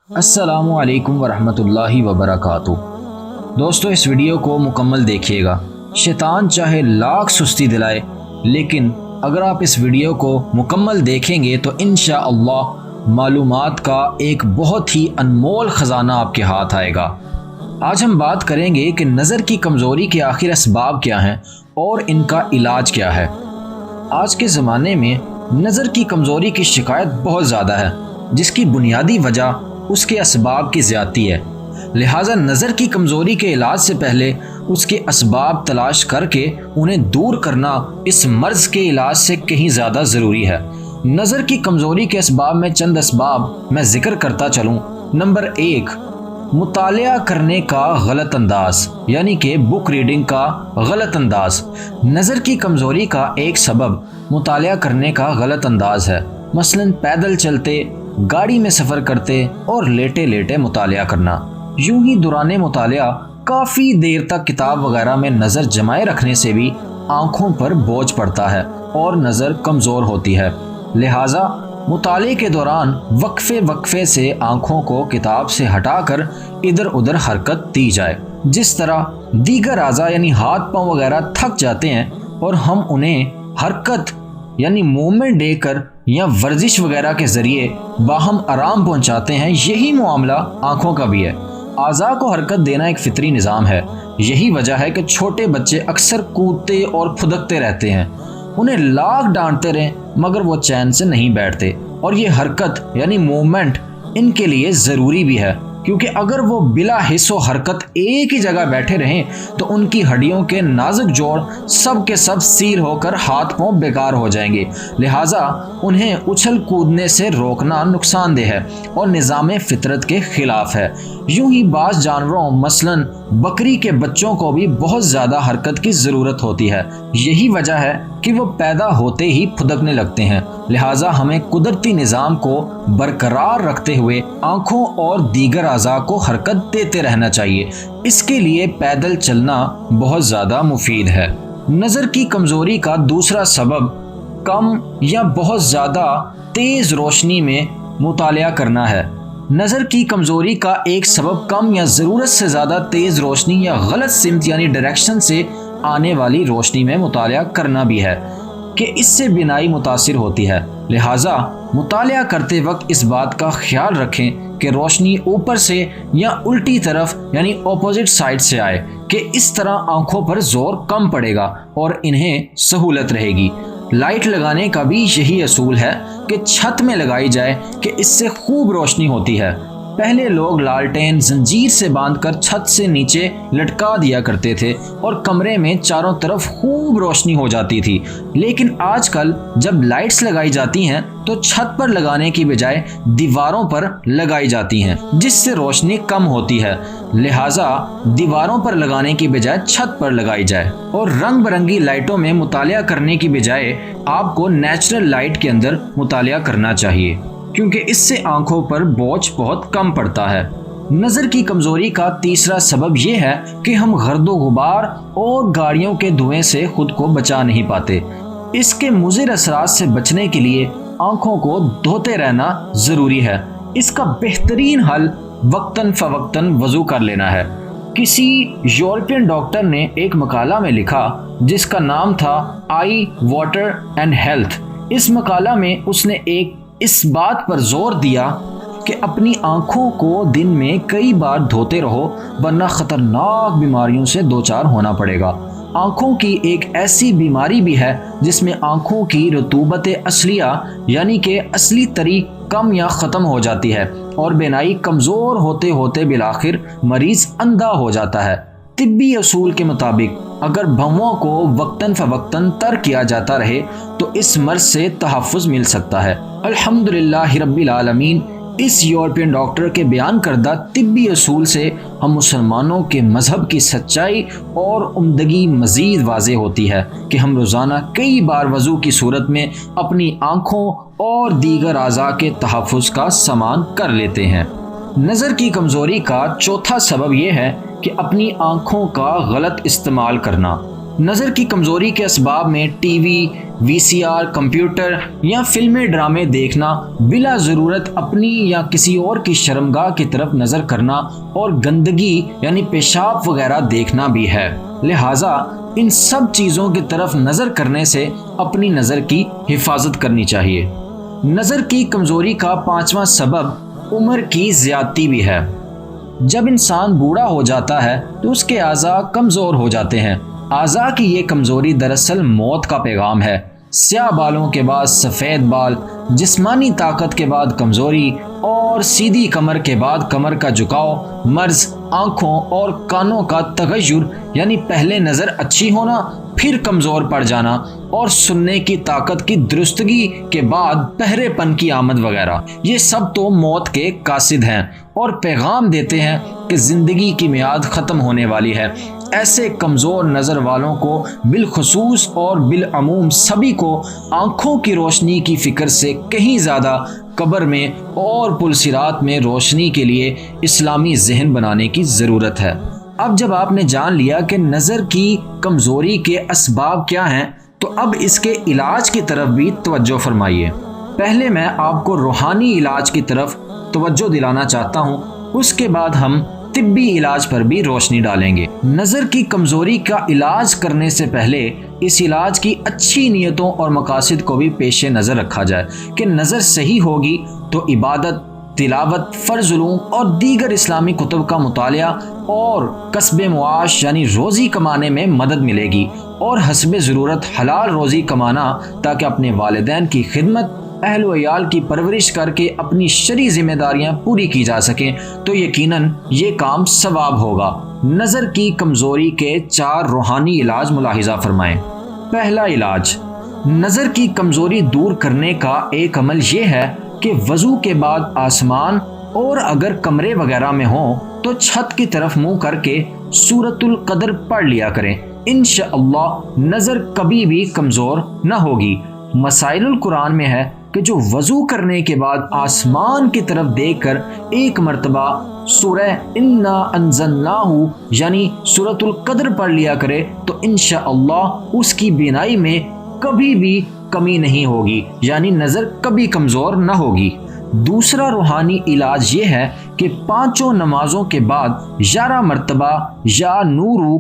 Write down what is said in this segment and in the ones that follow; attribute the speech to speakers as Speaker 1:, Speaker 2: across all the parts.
Speaker 1: अस्सलामु अलैकुम वरहमतुल्लाहि वबरकातुह। दोस्तों, इस वीडियो को मुकम्मल देखिएगा। शैतान चाहे लाख सुस्ती दिलाए, लेकिन अगर आप इस वीडियो को मुकम्मल देखेंगे तो इंशाअल्लाह मालूमात का एक बहुत ही अनमोल ख़जाना आपके हाथ आएगा। आज हम बात करेंगे कि नज़र की कमज़ोरी के आखिर असबाब क्या हैं और इनका इलाज क्या है। आज के ज़माने में नज़र की कमज़ोरी की शिकायत बहुत ज़्यादा है, जिसकी बुनियादी वजह उसके असबाब की ज़्यादती है। लिहाजा नज़र की कमज़ोरी के इलाज से पहले उसके असबाब तलाश करके उन्हें दूर करना इस मर्ज़ के इलाज से कहीं ज़्यादा ज़रूरी है। नज़र की कमज़ोरी के असबाब में चंद असबाब मैं ज़िक्र करता चलूँ। नंबर 1, मुतालिया करने का गलत अंदाज, यानी कि बुक रीडिंग का गलत अंदाज। नज़र की कमज़ोरी का एक सबब मुतालिया करने का गलत अंदाज है। मसलन पैदल चलते, गाड़ी में सफ़र करते और लेटे लेटे मुतालिया करना। यूं ही दौरान मुतालिया काफ़ी देर तक किताब वगैरह में नज़र जमाए रखने से भी आँखों पर बोझ पड़ता है और नज़र कमज़ोर होती है। लिहाजा मुताले के दौरान वक्फे से आँखों को किताब से हटाकर इधर उधर हरकत दी जाए। जिस तरह दीगर आज़ा यानी हाथ पाँव वगैरह थक जाते हैं और हम उन्हें हरकत यानी मूवमेंट देकर या वर्जिश वगैरह के ज़रिए बाहम आराम पहुंचाते हैं, यही मामला आँखों का भी है। आज़ा को हरकत देना एक फितरी निज़ाम है। यही वजह है कि छोटे बच्चे अक्सर कूदते और फुदकते रहते हैं। उन्हें लाख डांटते रहें मगर वो चैन से नहीं बैठते, और ये हरकत यानी मूवमेंट इनके लिए ज़रूरी भी है, क्योंकि अगर वो बिला हिस्सो हरकत एक ही जगह बैठे रहें तो उनकी हड्डियों के नाजुक जोड़ सब के सब सील होकर हाथ पांव बेकार हो जाएंगे। लिहाजा उन्हें उछल कूदने से रोकना नुकसानदेह है और निज़ाम फितरत के खिलाफ है। यूं ही बाज़ जानवरों मसलन बकरी के बच्चों को भी बहुत ज़्यादा हरकत की ज़रूरत होती है। यही वजह है कि वो पैदा होते ही फुदकने लगते हैं। लिहाजा हमें कुदरती निज़ाम को बरकरार रखते हुए आँखों और दीगर आज़ा को हरकत देते रहना चाहिए। इसके लिए पैदल चलना बहुत ज़्यादा मुफीद है। नज़र की कमज़ोरी का दूसरा सबब कम या बहुत ज़्यादा तेज़ रोशनी में मुतालिया करना है। नज़र की कमज़ोरी का एक सबब कम या ज़रूरत से ज़्यादा तेज़ रोशनी या गलत सिमत यानी डायरेक्शन से आने वाली रोशनी में मुतालिया करना भी है कि इससे बिनाई मुतासिर होती है। लिहाजा मुतालिया करते वक्त इस बात का ख्याल रखें कि रोशनी ऊपर से या उल्टी तरफ यानी ऑपोजिट साइड से आए, कि इस तरह आंखों पर जोर कम पड़ेगा और इन्हें सहूलत रहेगी। लाइट लगाने का भी यही असूल है कि छत में लगाई जाए कि इससे खूब रोशनी होती है। पहले लोग लालटेन जंजीर से बांधकर छत से नीचे लटका दिया करते थे और कमरे में चारों तरफ खूब रोशनी हो जाती थी, लेकिन आजकल जब लाइट्स लगाई जाती हैं तो छत पर लगाने की बजाय दीवारों पर लगाई जाती हैं, जिससे रोशनी कम होती है। लिहाजा दीवारों पर लगाने की बजाय छत पर लगाई जाए। और रंग बिरंगी लाइटों में मुतालिया करने की बजाय आपको नेचुरल लाइट के अंदर मुतालिया करना चाहिए, क्योंकि इससे आंखों पर बोझ बहुत कम पड़ता है। नज़र की कमज़ोरी का तीसरा सबब यह है कि हम गर्दो गुबार और गाड़ियों के धुएं से खुद को बचा नहीं पाते। इसके मुज़िर असरात से बचने के लिए आंखों को धोते रहना ज़रूरी है। इसका बेहतरीन हल वक्तन फ़वक्तन वज़ू कर लेना है। किसी यूरोपियन डॉक्टर ने एक मकाला में लिखा जिसका नाम था आई वाटर एंड हेल्थ। इस मकाला में उसने इस बात पर जोर दिया कि अपनी आंखों को दिन में कई बार धोते रहो, वरना खतरनाक बीमारियों से दो चार होना पड़ेगा। आंखों की एक ऐसी बीमारी भी है जिसमें आंखों की रतूबत असलिया यानी कि असली तरी कम या ख़त्म हो जाती है और बेनाई कमज़ोर होते होते बिलाखिर मरीज़ अंधा हो जाता है। तिब्बी असूल के मुताबिक अगर भंवों को वक्तन फ़वक्तन तर किया जाता रहे तो इस मर्ज़ से तहफ़्फ़ुज़ मिल सकता है। अल्हम्दुलिल्लाह रब्बिल आलमीन, इस यूरोपियन डॉक्टर के बयान करदा तिब्बी असूल से हम मुसलमानों के मज़हब की सच्चाई और उम्दगी मज़ीद वाज़े होती है कि हम रोज़ाना कई बार वज़ू की सूरत में अपनी आँखों और दीगर आज़ा के तहफ़्फ़ुज़ का सामान कर लेते हैं। नज़र की कमज़ोरी का चौथा सबब यह है कि अपनी आँखों का गलत इस्तेमाल करना। نظر کی کمزوری کے اسباب میں ٹی وی، وی سی آر، کمپیوٹر یا فلمیں ڈرامے دیکھنا، بلا ضرورت اپنی یا کسی اور کی شرمگاہ کی طرف نظر کرنا اور گندگی یعنی پیشاب وغیرہ دیکھنا بھی ہے۔ لہٰذا ان سب چیزوں کی طرف نظر کرنے سے اپنی نظر کی حفاظت کرنی چاہیے۔ نظر کی کمزوری کا 5واں سبب عمر کی زیادتی بھی ہے۔ جب انسان بوڑھا ہو جاتا ہے تو اس کے اعضاء کمزور ہو جاتے ہیں۔ اعضاء کی یہ کمزوری دراصل موت کا پیغام ہے۔ سیاہ بالوں کے بعد سفید بال، جسمانی طاقت کے بعد کمزوری اور سیدھی کمر کے بعد کمر کا جھکاؤ، مرض، آنکھوں اور کانوں کا تغیر یعنی پہلے نظر اچھی ہونا پھر کمزور پڑ جانا اور سننے کی طاقت کی درستگی کے بعد بہرے پن کی آمد وغیرہ، یہ سب تو موت کے قاصد ہیں اور پیغام دیتے ہیں کہ زندگی کی میعاد ختم ہونے والی ہے۔ ایسے کمزور نظر والوں کو بالخصوص اور بالعموم سبھی کو آنکھوں کی روشنی کی فکر سے کہیں زیادہ قبر میں اور پلسرات میں روشنی کے لیے اسلامی ذہن بنانے کی ضرورت ہے۔ اب جب آپ نے جان لیا کہ نظر کی کمزوری کے اسباب کیا ہیں تو اب اس کے علاج کی طرف بھی توجہ فرمائیے۔ پہلے میں آپ کو روحانی علاج کی طرف توجہ دلانا چاہتا ہوں، اس کے بعد ہم طبی علاج پر بھی روشنی ڈالیں گے۔ نظر کی کمزوری کا علاج کرنے سے پہلے اس علاج کی اچھی نیتوں اور مقاصد کو بھی پیش نظر رکھا جائے کہ نظر صحیح ہوگی تو عبادت، تلاوت، فرض علوم اور دیگر اسلامی کتب کا مطالعہ اور کسب معاش یعنی روزی کمانے میں مدد ملے گی اور حسب ضرورت حلال روزی کمانا تاکہ اپنے والدین کی خدمت، اہل و عیال کی پرورش کر کے اپنی شرعی ذمہ داریاں پوری کی جا سکیں تو یقیناً یہ کام ثواب ہوگا۔ نظر کی کمزوری کے 4 روحانی علاج ملاحظہ فرمائیں۔ پہلا علاج، نظر کی کمزوری دور کرنے کا ایک عمل یہ ہے کہ وضو کے بعد آسمان اور اگر کمرے وغیرہ میں ہوں تو چھت کی طرف منہ کر کے سورۃ القدر پڑھ لیا کریں۔ انشاءاللہ نظر کبھی بھی کمزور نہ ہوگی۔ مسائل القرآن میں ہے کہ جو وضو کرنے کے بعد آسمان کی طرف دیکھ کر ایک مرتبہ سورہ انا انزلناہ یعنی سورۃ القدر پڑھ لیا کرے تو انشاءاللہ اس کی بینائی میں کبھی بھی کمی نہیں ہوگی، یعنی نظر کبھی کمزور نہ ہوگی۔ دوسرا روحانی علاج یہ ہے کہ 5 نمازوں کے بعد 11 مرتبہ یا نورو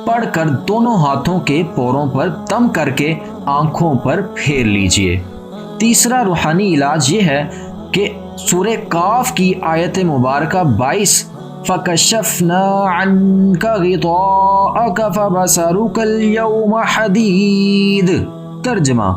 Speaker 1: پڑھ کر دونوں ہاتھوں کے پوروں پر دم کر کے آنکھوں پر پھیر لیجئے۔ تیسرا روحانی علاج یہ ہے کہ سورہ کاف کی آیت مبارکہ 22 فَكَشَفْنَا عَنْكَ غِطَاءَكَ فَبَصَرُكَ الْيَوْمَ حَدِيدٌ، ترجمہ،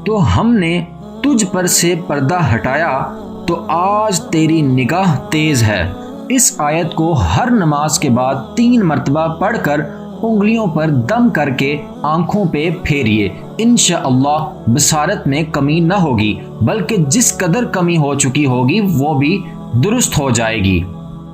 Speaker 1: تو ہم نے تجھ پر سے پردہ ہٹایا تو آج تیری نگاہ تیز ہے۔ اس آیت کو ہر نماز کے بعد 3 مرتبہ پڑھ کر انگلیوں پر دم کر کے آنکھوں پہ پھیریے۔ انشاءاللہ بصارت میں کمی نہ ہوگی، بلکہ جس قدر کمی ہو چکی ہوگی وہ بھی درست ہو جائے گی۔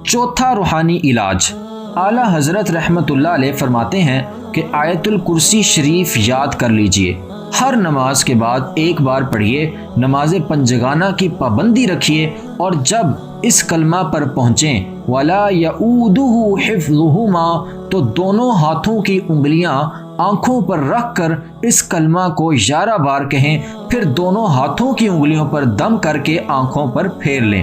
Speaker 1: چوتھا روحانی علاج، اعلیٰ حضرت رحمت اللہ علیہ فرماتے ہیں کہ آیت الکرسی شریف یاد کر لیجئے، ہر نماز کے بعد ایک بار پڑھیے، نماز پنجگانہ کی پابندی رکھیے اور جب اس کلمہ پر پہنچیں وَلَا يَؤُودُهُ حِفْظُهُمَا تو دونوں ہاتھوں کی انگلیاں آنکھوں پر رکھ کر اس کلمہ کو 11 بار کہیں، پھر دونوں ہاتھوں کی انگلیوں پر دم کر کے آنکھوں پر پھیر لیں۔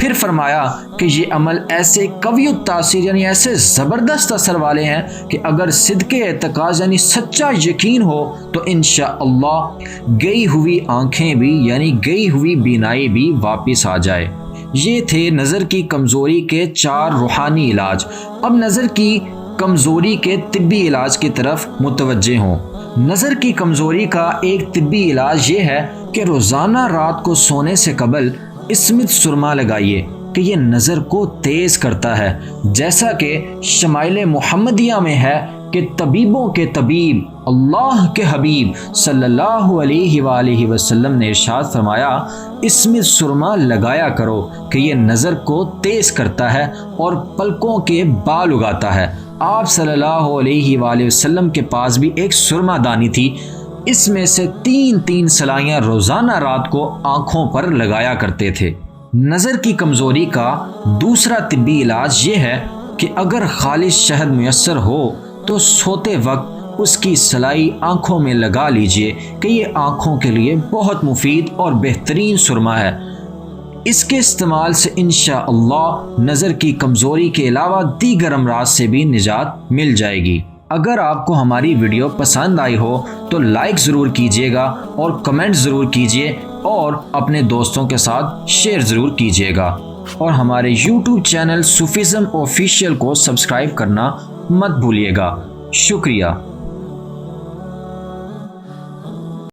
Speaker 1: پھر فرمایا کہ یہ عمل ایسے قوی التاثیر یعنی ایسے زبردست اثر والے ہیں کہ اگر صدق اعتقاد یعنی سچا یقین ہو تو انشاءاللہ گئی ہوئی آنکھیں بھی یعنی گئی ہوئی بینائی بھی واپس آ جائے۔ یہ تھے نظر کی کمزوری کے 4 روحانی علاج۔ اب نظر کی کمزوری کے طبی علاج کی طرف متوجہ ہوں۔ نظر کی کمزوری کا ایک طبی علاج یہ ہے کہ روزانہ رات کو سونے سے قبل اسمت سرما لگائیے کہ یہ نظر کو تیز کرتا ہے، جیسا کہ شمائل محمدیہ میں ہے کہ طبیبوں کے طبیب اللہ کے حبیب صلی اللہ علیہ وآلہ وسلم نے ارشاد فرمایا اسمت سرما لگایا کرو کہ یہ نظر کو تیز کرتا ہے اور پلکوں کے بال اگاتا ہے۔ آپ صلی اللہ علیہ وآلہ وسلم کے پاس بھی ایک سرما دانی تھی، اس میں سے 3 سلائیاں روزانہ رات کو آنکھوں پر لگایا کرتے تھے۔ نظر کی کمزوری کا دوسرا طبی علاج یہ ہے کہ اگر خالص شہد میسر ہو تو سوتے وقت اس کی سلائی آنکھوں میں لگا لیجئے کہ یہ آنکھوں کے لیے بہت مفید اور بہترین سرما ہے۔ اس کے استعمال سے انشاءاللہ نظر کی کمزوری کے علاوہ دیگر امراض سے بھی نجات مل جائے گی۔ اگر آپ کو ہماری ویڈیو پسند آئی ہو تو لائک ضرور کیجیے گا اور کمنٹ ضرور کیجیے اور اپنے دوستوں کے ساتھ شیئر ضرور کیجیے گا، اور ہمارے یوٹیوب چینل صوفیزم آفیشیل کو سبسکرائب کرنا مت بھولیے گا۔ شکریہ۔